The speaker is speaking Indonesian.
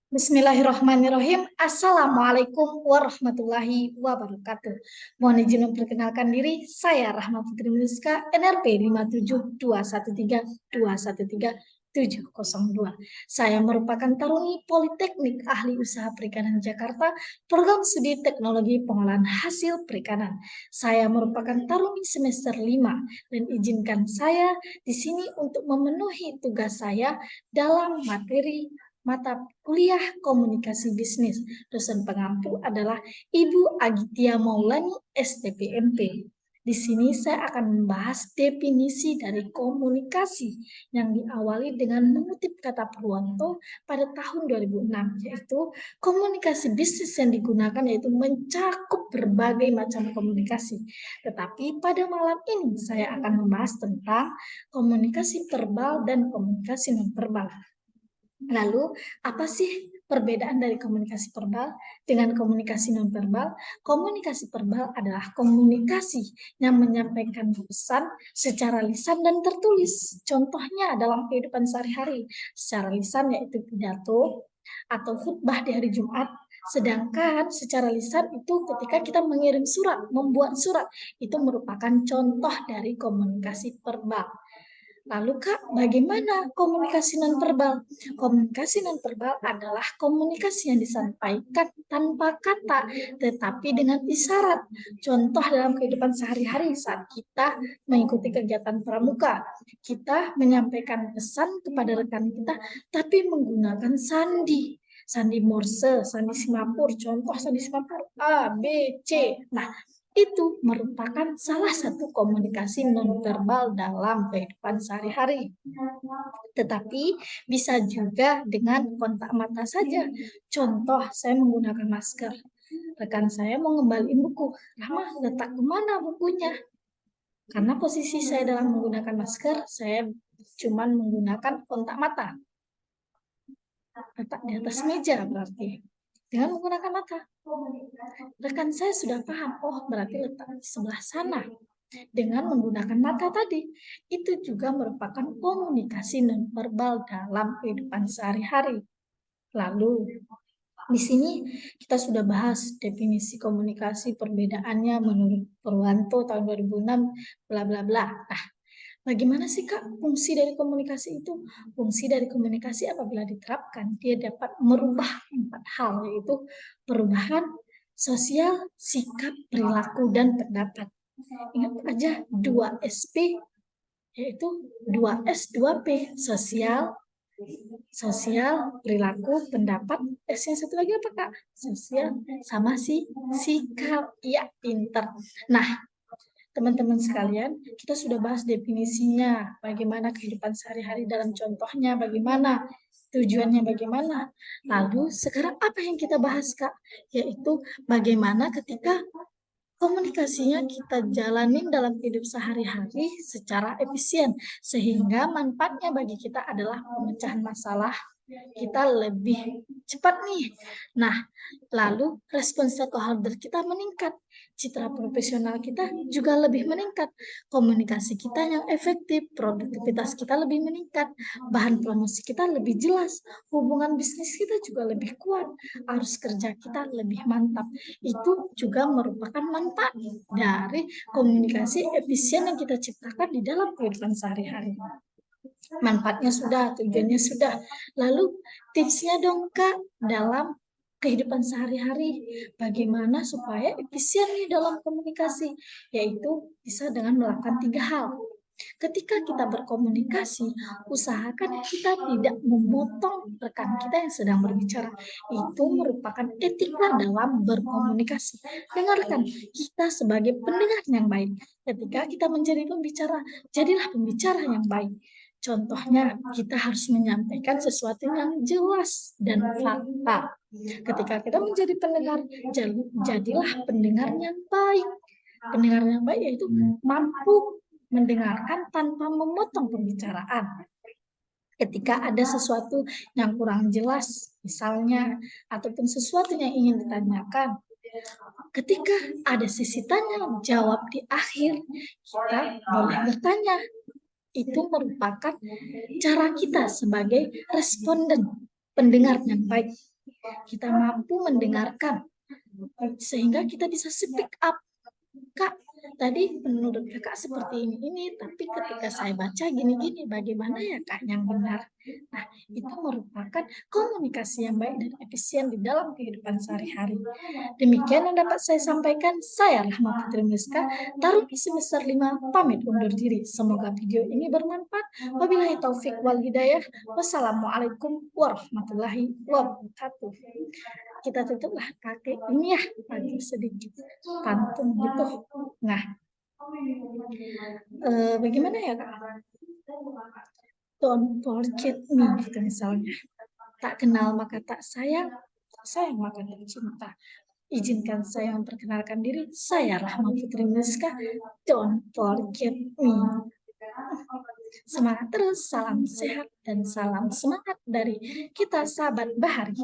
Bismillahirrahmanirrahim. Assalamualaikum warahmatullahi wabarakatuh. Mohon izin memperkenalkan diri, saya Rahma Putri Minuska, NRP 57213213702. Saya merupakan taruni Politeknik Ahli Usaha Perikanan Jakarta, Program Studi Teknologi Pengolahan Hasil Perikanan. Saya merupakan taruni semester 5 dan izinkan saya di sini untuk memenuhi tugas saya dalam materi mata kuliah komunikasi bisnis. Dosen pengampu adalah Ibu Agitia Maulani, STPMP. Di sini saya akan membahas definisi dari komunikasi yang diawali dengan mengutip kata Purwanto pada tahun 2006, yaitu komunikasi bisnis yang digunakan yaitu mencakup berbagai macam komunikasi. Tetapi pada malam ini saya akan membahas tentang komunikasi verbal dan komunikasi non-verbal. Lalu, apa sih perbedaan dari komunikasi verbal dengan komunikasi nonverbal? Komunikasi verbal adalah komunikasi yang menyampaikan pesan secara lisan dan tertulis. Contohnya dalam kehidupan sehari-hari, secara lisan yaitu pidato atau khutbah di hari Jumat. Sedangkan secara lisan itu ketika kita mengirim surat, membuat surat, itu merupakan contoh dari komunikasi verbal. Lalu Kak, bagaimana komunikasi nonverbal? Komunikasi nonverbal adalah komunikasi yang disampaikan tanpa kata, tetapi dengan isyarat. Contoh dalam kehidupan sehari-hari saat kita mengikuti kegiatan pramuka, kita menyampaikan pesan kepada rekan kita, tapi menggunakan sandi. Sandi Morse, sandi Simapur, contoh sandi Simapur A, B, C. Nah, itu merupakan salah satu komunikasi nonverbal dalam kehidupan sehari-hari. Tetapi bisa juga dengan kontak mata saja. Contoh, saya menggunakan masker. Rekan saya mau ngembaliin buku. Lama, letak kemana bukunya? Karena posisi saya dalam menggunakan masker, saya cuma menggunakan kontak mata. Letak di atas meja berarti. Dengan menggunakan mata. Rekan saya sudah paham, oh berarti letak di sebelah sana. Dengan menggunakan mata tadi, itu juga merupakan komunikasi nonverbal dalam kehidupan sehari-hari. Lalu, di sini kita sudah bahas definisi komunikasi, perbedaannya menurut Purwanto tahun 2006, bla bla bla. Nah, bagaimana sih Kak fungsi dari komunikasi itu? Fungsi dari komunikasi apabila diterapkan, dia dapat merubah 4 hal, yaitu perubahan sosial, sikap, perilaku, dan pendapat. Ingat aja 2SP, yaitu 2S, 2P, sosial, perilaku, pendapat. S yang satu lagi apa Kak? Sosial sama sikap. Ya, pinter. Nah, teman-teman sekalian, kita sudah bahas definisinya, bagaimana kehidupan sehari-hari dalam contohnya, bagaimana tujuannya, bagaimana. Lalu sekarang apa yang kita bahas Kak? Yaitu bagaimana ketika komunikasinya kita jalanin dalam hidup sehari-hari secara efisien, sehingga manfaatnya bagi kita adalah pemecahan masalah, kita lebih cepat nih. Nah, lalu respon stakeholder kita meningkat, citra profesional kita juga lebih meningkat, komunikasi kita yang efektif, produktivitas kita lebih meningkat, bahan promosi kita lebih jelas, hubungan bisnis kita juga lebih kuat, arus kerja kita lebih mantap. Itu juga merupakan manfaat dari komunikasi efisien yang kita ciptakan di dalam kehidupan sehari-hari. Manfaatnya sudah, tujuannya sudah. Lalu tipsnya dong Kak dalam kehidupan sehari-hari, bagaimana supaya efisien nih dalam komunikasi, yaitu bisa dengan melakukan 3 hal. Ketika kita berkomunikasi, usahakan kita tidak memotong rekan kita yang sedang berbicara. Itu merupakan etika dalam berkomunikasi. Dengarkan, kita sebagai pendengar yang baik. Ketika kita menjadi pembicara, jadilah pembicara yang baik. Contohnya, kita harus menyampaikan sesuatu yang jelas dan fakta. Ketika kita menjadi pendengar, jadilah pendengar yang baik. Pendengar yang baik yaitu mampu mendengarkan tanpa memotong pembicaraan. Ketika ada sesuatu yang kurang jelas, misalnya, ataupun sesuatu yang ingin ditanyakan, ketika ada sesi tanya jawab di akhir, kita boleh bertanya. Itu merupakan cara kita sebagai responden, pendengar yang baik. kita mampu mendengarkan, sehingga kita bisa speak up. Kak, tadi menurut Kakak seperti ini, tapi ketika saya baca gini-gini, bagaimana ya Kak yang benar? Nah, itu merupakan komunikasi yang baik dan efisien di dalam kehidupan sehari-hari. Demikian yang dapat saya sampaikan. Saya Rahma Putri Miska, Taruni semester 5, pamit undur diri. Semoga video ini bermanfaat. Wabillahi taufik wal hidayah. Wassalamualaikum warahmatullahi wabarakatuh. Kita tutuplah kakek ini ya, lagi sedikit pantun gitu. Nah, bagaimana ya Kak? Don't forget me gitu misalnya. Tak kenal maka tak sayang, sayang maka tak cinta. Izinkan saya memperkenalkan diri. Saya Rahma Putri Miska. Don't forget me. Semangat terus, salam sehat dan salam semangat dari kita sahabat Bahari.